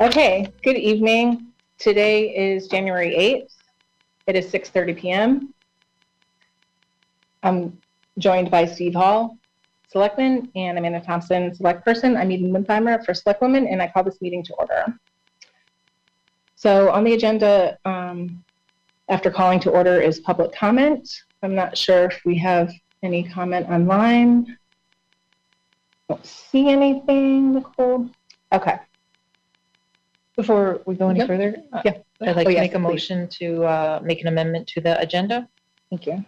Okay, good evening. Today is January 8th. It is 6:30 p.m. I'm joined by Steve Hall, Selectmen, and Amanda Thompson, Select Person. I'm Eden Windheimer for Selectwomen, and I call this meeting to order. So on the agenda, after calling to order, is public comment. I'm not sure if we have any comment online. Don't see anything, Nicole. Okay. Before we go any further, I'd like to make a motion to make an amendment to the agenda. Thank you.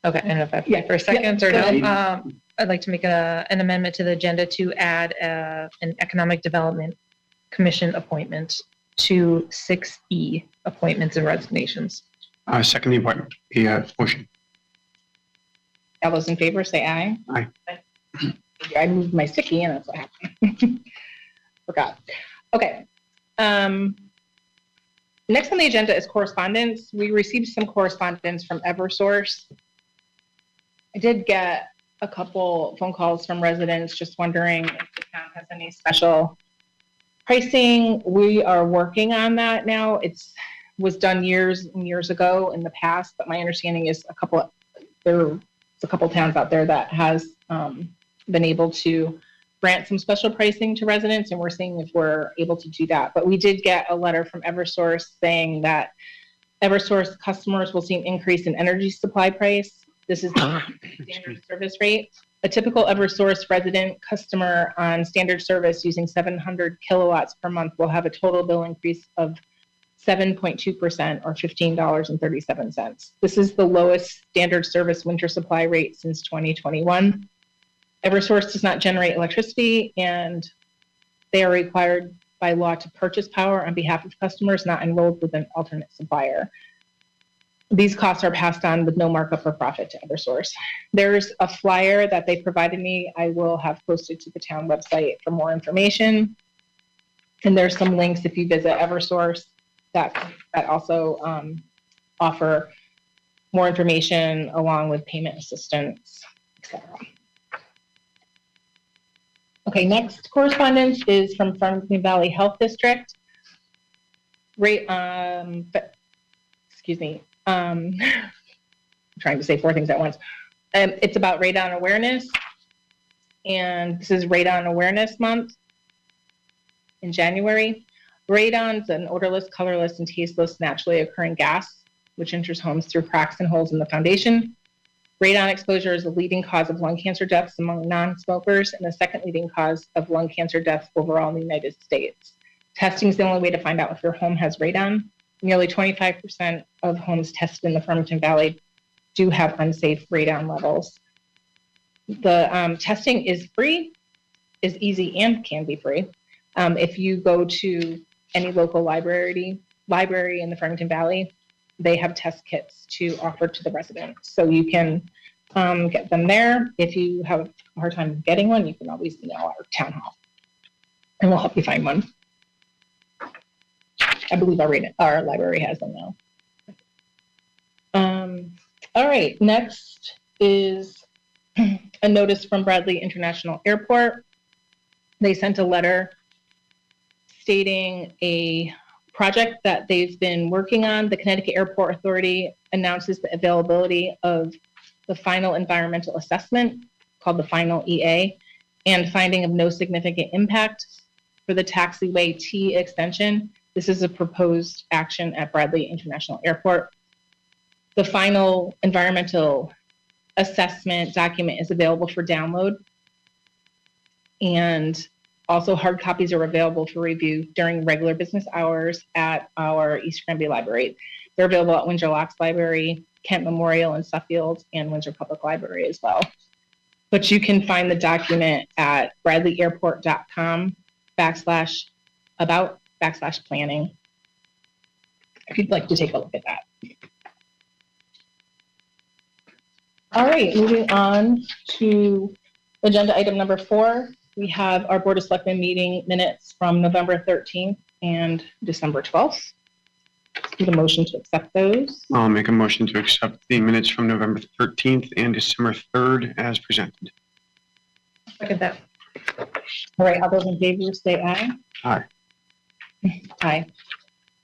Okay, I don't know if I have to wait for a second or no. I'd like to make an amendment to the agenda to add an Economic Development Commission appointment to 6E, appointments and resignations. Second the appointment, the motion. All those in favor say aye. Aye. I moved my sticky and that's what happened. Forgot. Okay. Next on the agenda is correspondence. We received some correspondence from Eversource. I did get a couple phone calls from residents just wondering if the town has any special pricing. We are working on that now. It was done years and years ago in the past, but my understanding is there's a couple towns out there that has been able to grant some special pricing to residents, and we're seeing if we're able to do that. But we did get a letter from Eversource saying that Eversource customers will see an increase in energy supply price. This is the standard service rate. A typical Eversource resident customer on standard service using 700 kilowatts per month will have a total bill increase of 7.2% or $15.37. This is the lowest standard service winter supply rate since 2021. Eversource does not generate electricity, and they are required by law to purchase power on behalf of customers not enrolled with an alternate supplier. These costs are passed on with no markup or profit to Eversource. There's a flyer that they provided me. I will have posted to the town website for more information. And there's some links if you visit Eversource that also offer more information along with payment assistance, etc. Okay, next correspondence is from Farmington Valley Health District. I'm trying to say four things at once. It's about radon awareness, and this is Radon Awareness Month in January. Radon is an odorless, colorless, and tasteless naturally occurring gas, which enters homes through cracks and holes in the foundation. Radon exposure is the leading cause of lung cancer deaths among non-smokers and the second leading cause of lung cancer deaths overall in the United States. Testing is the only way to find out if your home has radon. Nearly 25% of homes tested in the Farmington Valley do have unsafe radon levels. The testing is free, is easy, and can be free. If you go to any local library in the Farmington Valley, they have test kits to offer to the residents. So you can get them there. If you have a hard time getting one, you can always email our town hall and we'll help you find one. I believe our library has them now. All right, next is a notice from Bradley International Airport. They sent a letter stating a project that they've been working on. The Connecticut Airport Authority announces the availability of the final environmental assessment called the final EA and finding of no significant impact for the taxiway T extension. This is a proposed action at Bradley International Airport. The final environmental assessment document is available for download, and also hard copies are available for review during regular business hours at our East Granby Library. They're available at Windsor Locks Library, Kent Memorial in Suffield, and Windsor Public Library as well. But you can find the document at bradleyairport.com/about/planning if you'd like to take a look at that. All right, moving on to agenda item number 4. We have our Board of Selectmen meeting minutes from November 13th and December 12th. Need a motion to accept those. I'll make a motion to accept the minutes from November 13th and December 3rd as presented. Look at that. All right, all those in favor say aye. Aye. Aye.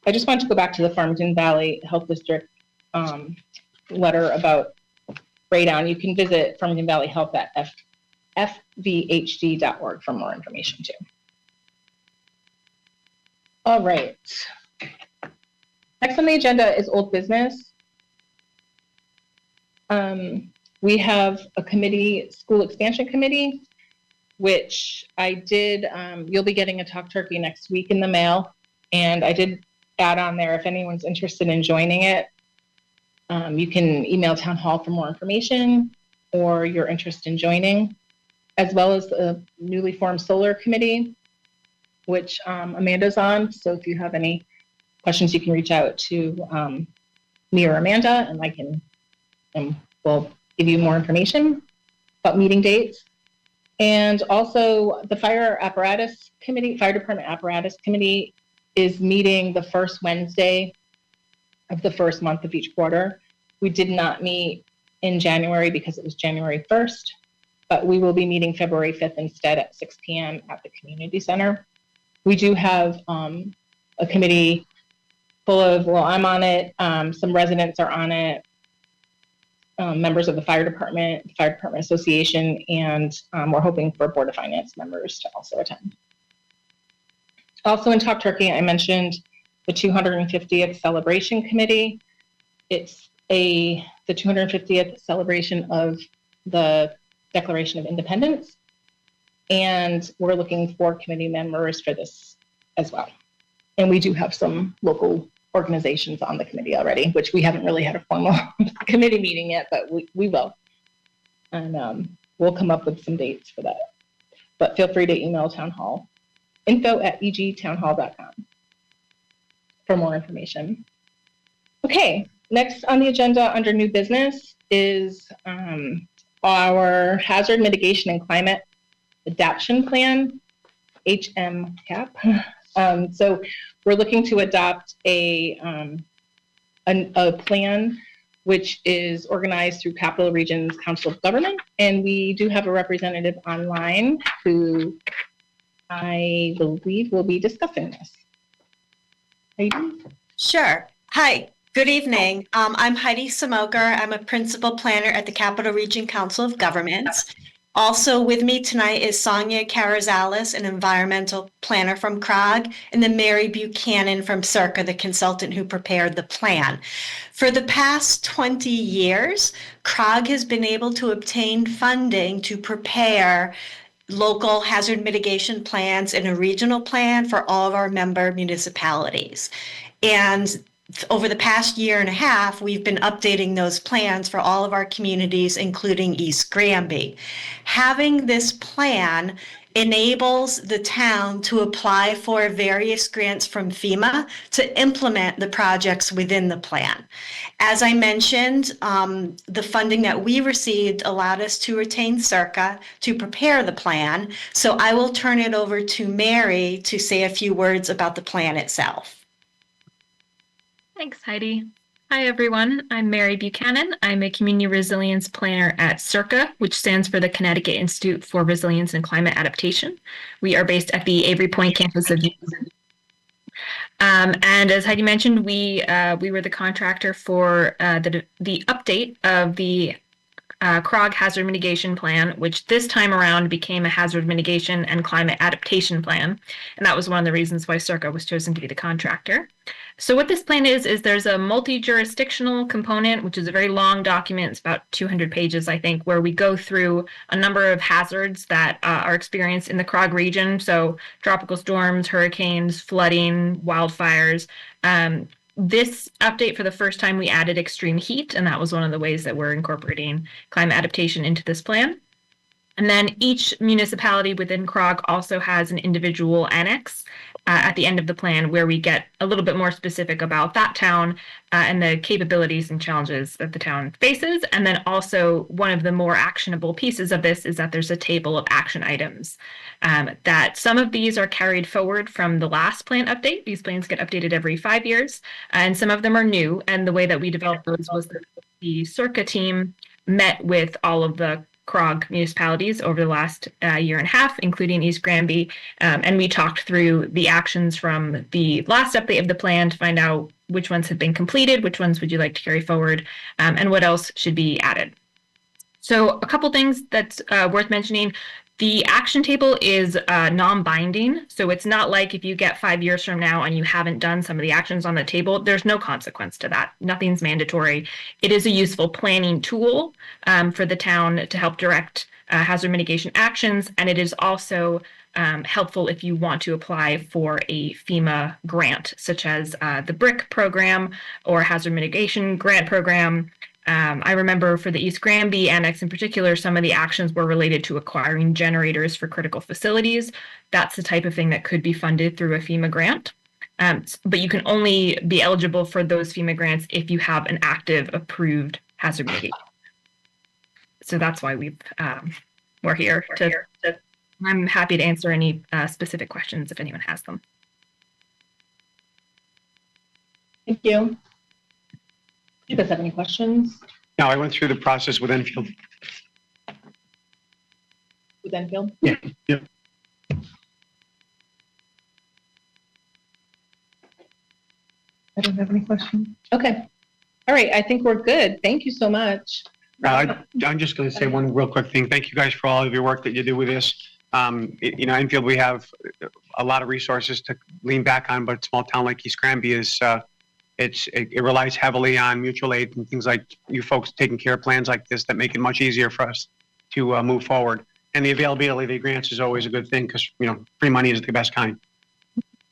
I just want to go back to the Farmington Valley Health District letter about Raydown. You can visit Farmington Valley Health at fvhd.org for more information too. All right. Next on the agenda is old business. We have a committee, school expansion committee, which I did, you'll be getting a talk turkey next week in the mail. And I did add on there, if anyone's interested in joining it, you can email town hall for more information or your interest in joining, as well as the newly formed solar committee, which Amanda's on. So if you have any questions, you can reach out to me or Amanda, and I can, and we'll give you more information about meeting dates. And also the fire apparatus committee, fire department apparatus committee is meeting the first Wednesday of the first month of each quarter. We did not meet in January because it was January 1st, but we will be meeting February 5th instead at 6 p.m. at the community center. We do have a committee full of, well, I'm on it, some residents are on it, members of the Fire Department Association, and we're hoping for Board of Finance members to also attend. Also in Talk Turkey, I mentioned the 250th Celebration Committee. It's the 250th celebration of the Declaration of Independence, and we're looking for committee members for this as well. And we do have some local organizations on the committee already, which we haven't really had a formal committee meeting yet, but we will. And we'll come up with some dates for that. But feel free to email town hall, info@egtownhall.com for more information. Okay, next on the agenda under new business is our Hazard Mitigation and Climate Adaptation Plan, HMCAP. So we're looking to adopt a plan which is organized through Capital Region's Council of Government, and we do have a representative online who I believe will be discussing this. Heidi? Sure. Hi, good evening. I'm Heidi Samoker. I'm a principal planner at the Capital Region Council of Governments. Also with me tonight is Sonia Carrizales, an environmental planner from CROG, and then Mary Buchanan from CERCA, the consultant who prepared the plan. For the past 20 years, CROG has been able to obtain funding to prepare local hazard mitigation plans and a regional plan for all of our member municipalities. And over the past year and a half, we've been updating those plans for all of our communities, including East Granby. Having this plan enables the town to apply for various grants from FEMA to implement the projects within the plan. As I mentioned, the funding that we received allowed us to retain CERCA to prepare the plan. So I will turn it over to Mary to say a few words about the plan itself. Thanks, Heidi. Hi, everyone. I'm Mary Buchanan. I'm a community resilience planner at CERCA, which stands for the Connecticut Institute for Resilience and Climate Adaptation. We are based at the Avery Point campus of and as Heidi mentioned, we were the contractor for the update of the CROG Hazard Mitigation Plan, which this time around became a Hazard Mitigation and Climate Adaptation Plan. And that was one of the reasons why CERCA was chosen to be the contractor. So what this plan is there's a multi-jurisdictional component, which is a very long document. It's about 200 pages, I think, where we go through a number of hazards that are experienced in the CROG region. So tropical storms, hurricanes, flooding, wildfires. This update, for the first time, we added extreme heat, and that was one of the ways that we're incorporating climate adaptation into this plan. And then each municipality within CROG also has an individual annex at the end of the plan where we get a little bit more specific about that town and the capabilities and challenges that the town faces. And then also one of the more actionable pieces of this is that there's a table of action items that some of these are carried forward from the last plan update. These plans get updated every 5 years, and some of them are new. And the way that we developed those was that the CERCA team met with all of the CROG municipalities over the last year and a half, including East Granby. And we talked through the actions from the last update of the plan to find out which ones have been completed, which ones would you like to carry forward, and what else should be added. So a couple things that's worth mentioning. The action table is non-binding, so it's not like if you get 5 years from now and you haven't done some of the actions on the table, there's no consequence to that. Nothing's mandatory. It is a useful planning tool for the town to help direct hazard mitigation actions, and it is also helpful if you want to apply for a FEMA grant, such as the BRIC program or hazard mitigation grant program. I remember for the East Granby Annex in particular, some of the actions were related to acquiring generators for critical facilities. That's the type of thing that could be funded through a FEMA grant. But you can only be eligible for those FEMA grants if you have an active approved hazard mitigation. So that's why we're here. I'm happy to answer any specific questions if anyone has them. Thank you. Do you guys have any questions Now, I went through the process with Enfield. with Enfield? Yeah. I don't have any questions. Okay. All right. I think we're good. Thank you so much. I'm just going to say one real quick thing. Thank you guys for all of your work that you do with this. Enfield, we have a lot of resources to lean back on, but a small town like East Granby is, it relies heavily on mutual aid and things like you folks taking care of plans like this that make it much easier for us to move forward. And the availability of the grants is always a good thing because, free money is the best kind.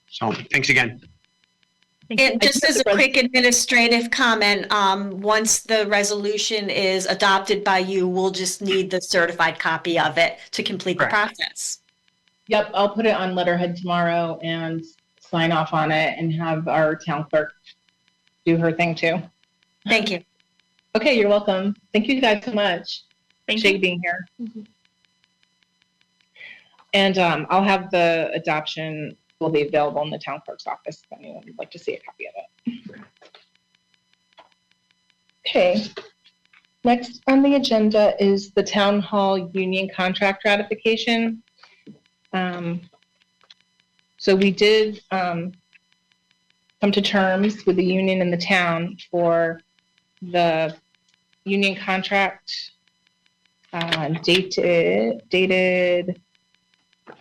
So thanks again. And just as a quick administrative comment, once the resolution is adopted by you, we'll just need the certified copy of it to complete the process. Yep. I'll put it on letterhead tomorrow and sign off on it and have our town clerk do her thing too. Thank you. Okay. You're welcome. Thank you guys so much. Thank you being here. And I'll have the adoption will be available in the town clerk's office if anyone would like to see a copy of it. Okay. Next on the agenda is the town hall union contract ratification. So we did come to terms with the union and the town for the union contract dated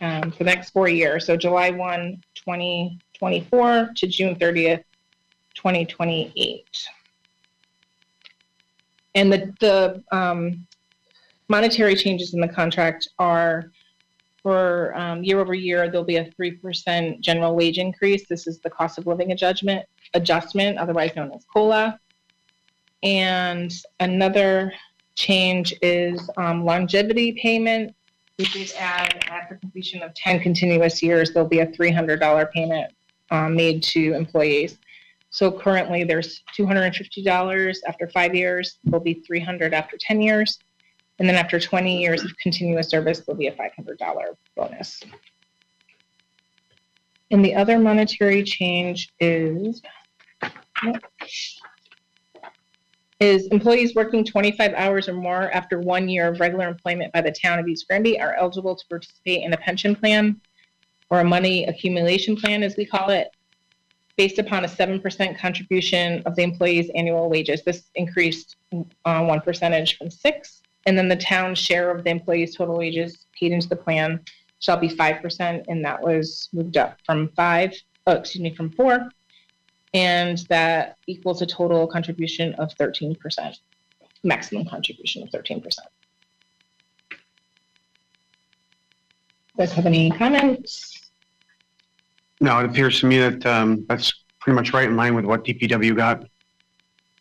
for the next 4 years. So July 1, 2024 to June 30th, 2028. And the monetary changes in the contract are for year over year, there'll be a 3% general wage increase. This is the cost of living adjustment, otherwise known as COLA. And another change is longevity payment. We did add, after completion of 10 continuous years, there'll be a $300 payment made to employees. So currently there's $250 after 5 years. There'll be $300 after 10 years. And then after 20 years of continuous service, there'll be a $500 bonus. And the other monetary change is employees working 25 hours or more after 1 year of regular employment by the town of East Granby are eligible to participate in a pension plan or a money accumulation plan, as we call it, based upon a 7% contribution of the employee's annual wages. This increased 1% from 6%. And then the town's share of the employee's total wages paid into the plan shall be 5%, and that was moved up from 4. And that equals a total contribution of 13%, maximum contribution of 13%. You guys have any comments? No, it appears to me that that's pretty much right in line with what DPW got.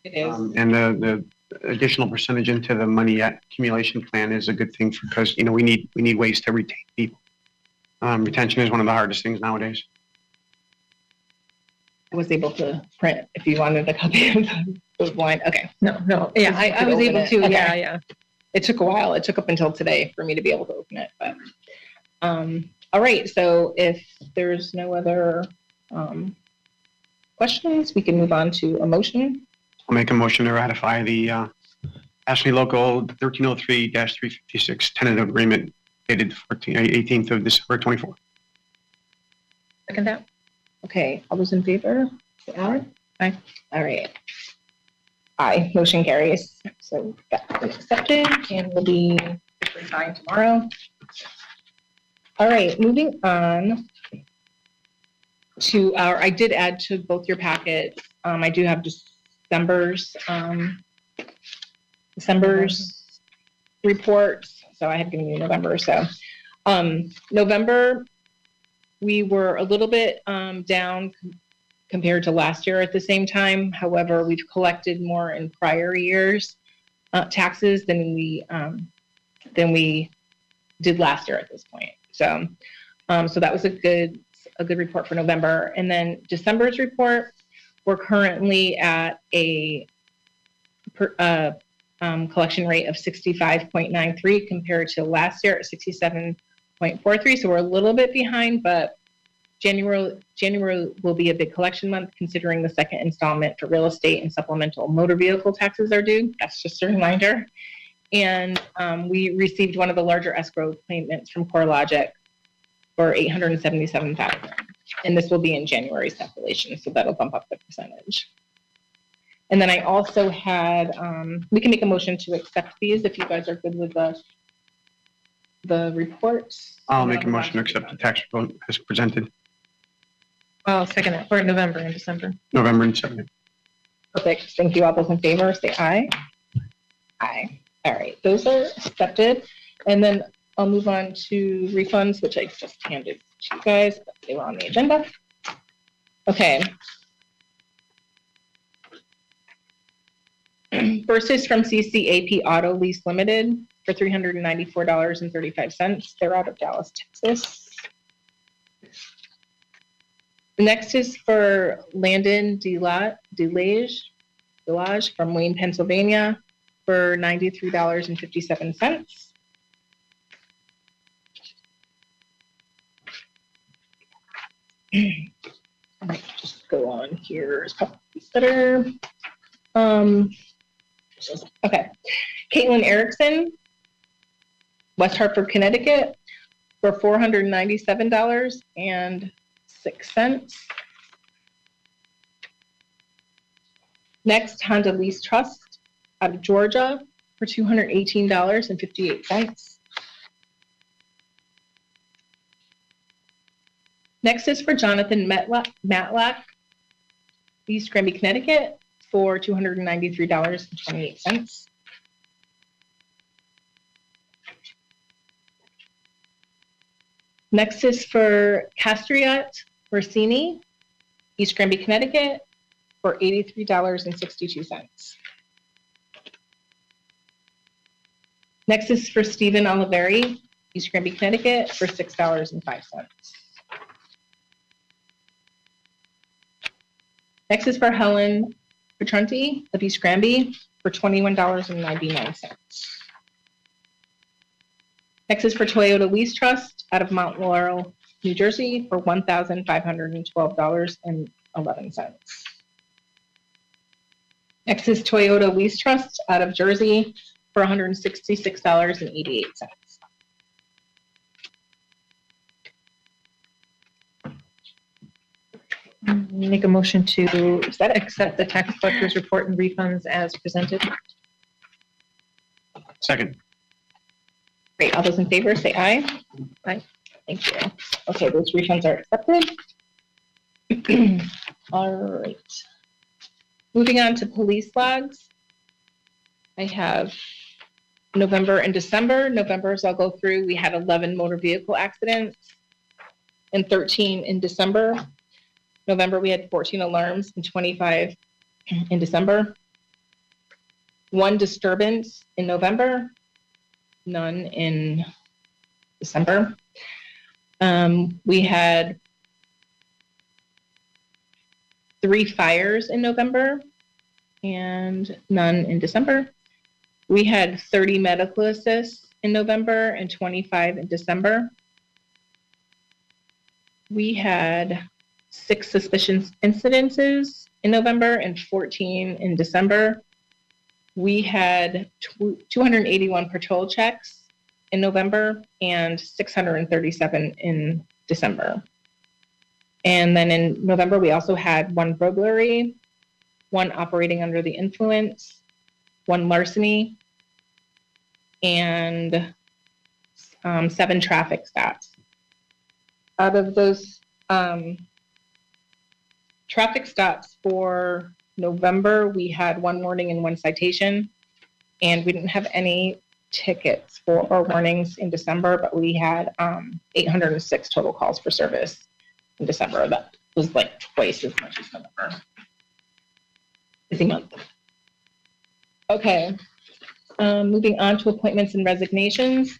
It is. And the additional percentage into the money accumulation plan is a good thing because we need ways to retain people. Retention is one of the hardest things nowadays. I was able to print if you wanted a copy of the line. Okay. No. Yeah, I was able to. Okay. Yeah. It took a while. It took up until today for me to be able to open it. But all right. So if there's no other questions, we can move on to a motion. I'll make a motion to ratify the Ashley Local 1303-356 tentative agreement dated 18th of December 24. Second that. Okay, all those in favor? Say aye. Aye. All right. Aye, motion carries. So that's been accepted and will be signed tomorrow. All right, moving on to I did add to both your packets. I do have December's reports. So I had given you November. So November, we were a little bit down compared to last year at the same time. However, we've collected more in prior years taxes than we did last year at this point. So that was a good report for November. And then December's report, we're currently at a collection rate of 65.93 compared to last year at 67.43. So we're a little bit behind, but January will be a big collection month considering the second installment for real estate and supplemental motor vehicle taxes are due. That's just a reminder. And we received one of the larger escrow payments from CoreLogic for $877,000. And this will be in January's calculation, so that'll bump up the percentage. And then I also had, we can make a motion to accept these if you guys are good with the reports. I'll make a motion to accept the tax report as presented. I'll second it for November and December. November and December. Perfect. Thank you. All those in favor, say aye. Aye. All right. Those are accepted. And then I'll move on to refunds, which I just handed to you guys, but they were on the agenda. Okay. First is from CCAP Auto Lease Limited for $394.35. They're out of Dallas, Texas. The next is for Landon Delage from Wayne, Pennsylvania for $93.57. I might just go on here. It's probably better. Okay. Caitlin Erickson, West Hartford, Connecticut for $497.06. Next, Honda Lease Trust out of Georgia for $218.58. Next is for Jonathan Matlack, East Granby, Connecticut for $293.28. Next is for Castriot Orsini, East Granby, Connecticut for $83.62. Next is for Stephen Oliveri, East Granby, Connecticut for $6.05. Next is for Helen Petronti of East Granby for $21.99. Next is for Toyota Lease Trust out of Mount Laurel, New Jersey for $1,512.11. Next is Toyota Lease Trust out of Jersey for $166.88. Make a motion to accept the tax collector's report and refunds as presented. Second. Great. All those in favor say aye. Aye. Thank you. Okay, those refunds are accepted. All right. Moving on to police logs. I have November and December. November's I'll go through. We had 11 motor vehicle accidents and 13 in December. November, we had 14 alarms and 25 in December. 1 disturbance in November, none in December. We had 3 fires in November and none in December. We had 30 medical assists in November and 25 in December. We had 6 suspicious incidences in November and 14 in December. we had 281 patrol checks in November and 637 in December. And then in November, we also had 1 burglary, 1 operating under the influence, 1 larceny, and 7 traffic stops. Out of those traffic stops for November, we had 1 warning and 1 citation, and we didn't have any tickets or warnings in December, but we had 806 total calls for service in December. That was like twice as much as November. Busy month. Okay, moving on to appointments and resignations.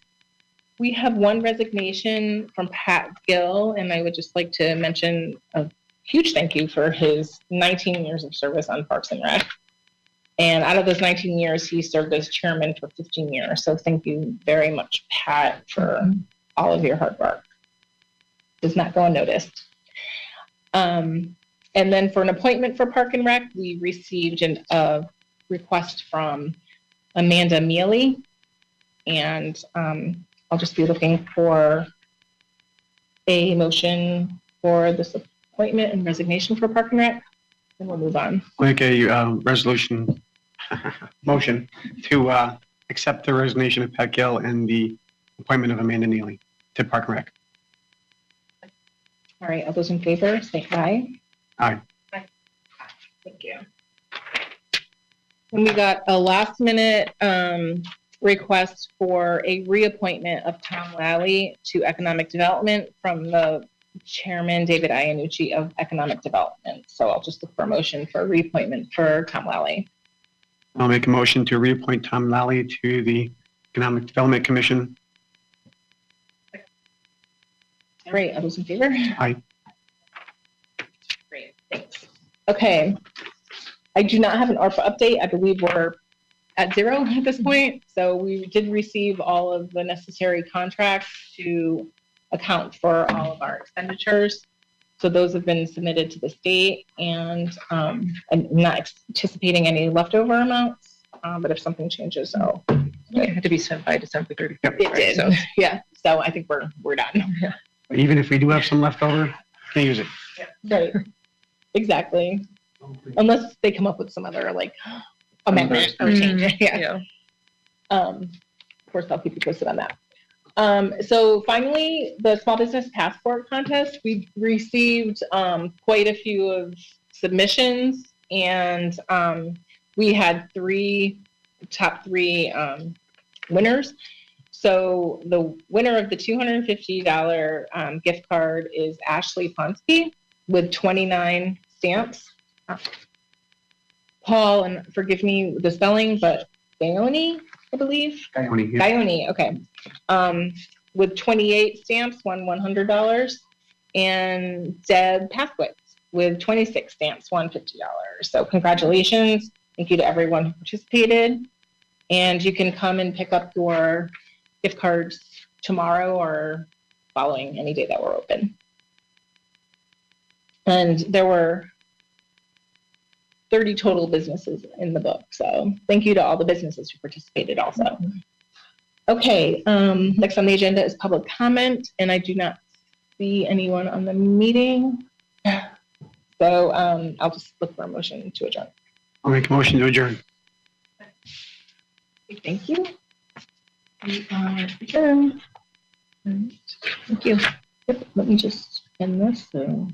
We have 1 resignation from Pat Gill, and I would just like to mention a huge thank you for his 19 years of service on Parks and Rec. And out of those 19 years, he served as chairman for 15 years. So thank you very much, Pat, for all of your hard work. Does not go unnoticed. And then for an appointment for Park and Rec, we received a request from Amanda Mealy. And I'll just be looking for a motion for this appointment and resignation for Park and Rec, and we'll move on. Make a resolution motion to accept the resignation of Pat Gill and the appointment of Amanda Neely to Park and Rec. All right, all those in favor, say aye. Aye. Aye. Thank you. And we got a last minute request for a reappointment of Tom Lally to Economic Development from the Chairman David Iannucci of Economic Development. So I'll just look for a motion for reappointment for Tom Lally. I'll make a motion to reappoint Tom Lally to the Economic Development Commission. All right, all those in favor? Aye. Great, thanks. Okay, I do not have an ARPA update. I believe we're at 0 at this point. So we did receive all of the necessary contracts to account for all of our expenditures. So those have been submitted to the state, and I'm not anticipating any leftover amounts, but if something changes, It had to be sent by December 31st. it right? did. So, Yeah, so I think we're done. Even if we do have some left over, can't use it. Right, exactly. Unless they come up with some other like amendment or change. Yeah. Of course, I'll keep you posted on that. So finally, the Small Business Passport Contest, we received quite a few of submissions, and we had top three winners. So the winner of the $250 gift card is Ashley Ponsky with 29 stamps. Paul, and forgive me the spelling, but Gaioni, I believe. Gaioni, okay. With 28 stamps, won $100. And Deb Pathwitz with 26 stamps, won $50. So congratulations. Thank you to everyone who participated. And you can come and pick up your gift cards tomorrow or following any day that we're open. And there were 30 total businesses in the book. So thank you to all the businesses who participated also. Okay, next on the agenda is public comment, and I do not see anyone on the meeting. So I'll just look for a motion to adjourn. I'll make a motion to adjourn. Thank you. We are adjourned. Thank you. Yep, let me just end this. So.